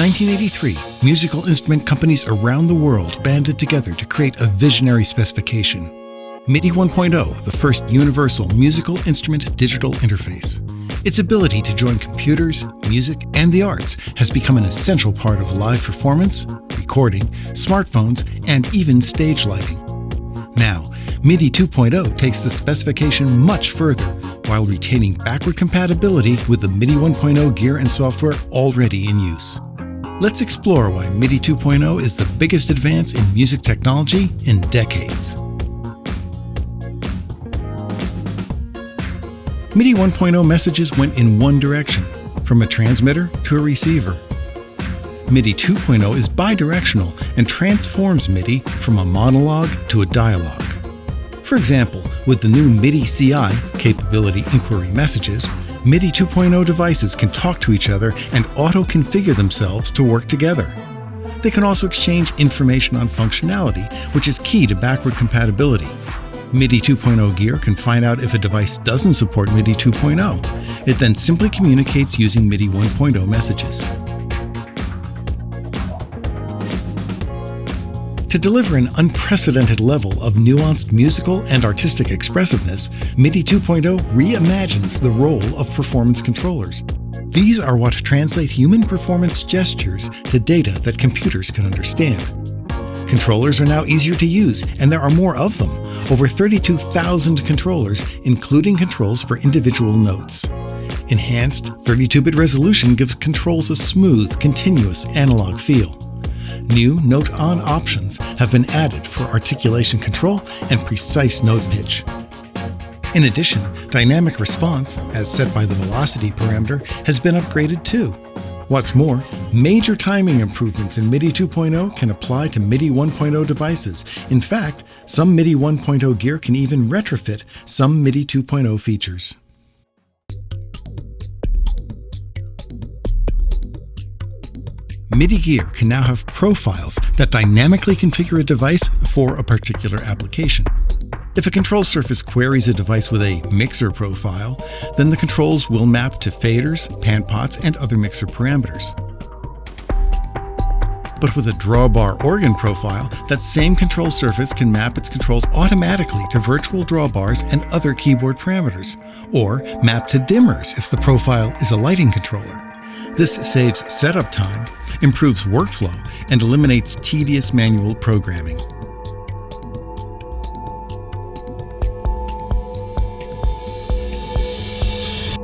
1983, musical instrument companies around the world banded together to create a visionary specification. MIDI 1.0, the first universal musical instrument digital interface. Its ability to join computers, music, and the arts has become an essential part of live performance, recording, smartphones, and even stage lighting. Now, MIDI 2.0 takes the specification much further while retaining backward compatibility with the MIDI 1.0 gear and software already in use. Let's explore why MIDI 2.0 is the biggest advance in music technology in decades. MIDI 1.0 messages went in one direction, from a transmitter to a receiver. MIDI 2.0 is bidirectional and transforms MIDI from a monologue to a dialogue. For example, with the new MIDI CI, Capability Inquiry Messages, MIDI 2.0 devices can talk to each other and auto-configure themselves to work together. They can also exchange information on functionality, which is key to backward compatibility. MIDI 2.0 gear can find out if a device doesn't support MIDI 2.0. It then simply communicates using MIDI 1.0 messages. To deliver an unprecedented level of nuanced musical and artistic expressiveness, MIDI 2.0 reimagines the role of performance controllers. These are what translate human performance gestures to data that computers can understand. Controllers are now easier to use, and there are more of them. Over 32,000 controllers, including controls for individual notes. Enhanced 32-bit resolution gives controls a smooth, continuous analog feel. New note-on options have been added for articulation control and precise note pitch. In addition, dynamic response, as set by the velocity parameter, has been upgraded too. What's more, major timing improvements in MIDI 2.0 can apply to MIDI 1.0 devices. In fact, some MIDI 1.0 gear can even retrofit some MIDI 2.0 features. MIDI gear can now have profiles that dynamically configure a device for a particular application. If a control surface queries a device with a mixer profile, then the controls will map to faders, pan pots, and other mixer parameters. But with a drawbar organ profile, that same control surface can map its controls automatically to virtual drawbars and other keyboard parameters, or map to dimmers if the profile is a lighting controller. This saves setup time, improves workflow, and eliminates tedious manual programming.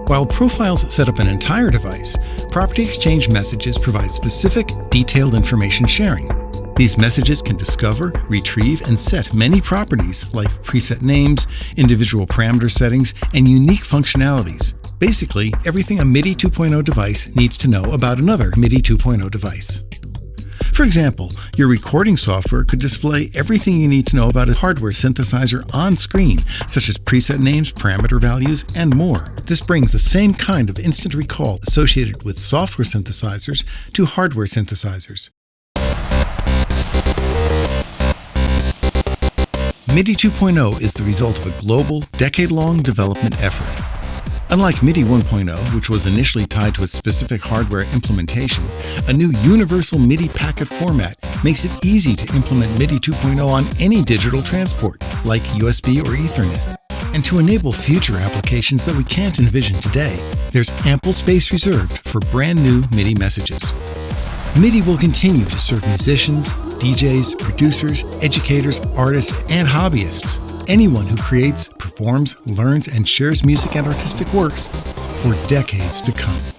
While profiles set up an entire device, property exchange messages provide specific, detailed information sharing. These messages can discover, retrieve, and set many properties like preset names, individual parameter settings, and unique functionalities. Basically, everything a MIDI 2.0 device needs to know about another MIDI 2.0 device. For example, your recording software could display everything you need to know about a hardware synthesizer on screen, such as preset names, parameter values, and more. This brings the same kind of instant recall associated with software synthesizers to hardware synthesizers. MIDI 2.0 is the result of a global, decade-long development effort. Unlike MIDI 1.0, which was initially tied to a specific hardware implementation, a new universal MIDI packet format makes it easy to implement MIDI 2.0 on any digital transport, like USB or Ethernet. And to enable future applications that we can't envision today, there's ample space reserved for brand new MIDI messages. MIDI will continue to serve musicians, DJs, producers, educators, artists, and hobbyists. Anyone who creates, performs, learns, and shares music and artistic works for decades to come.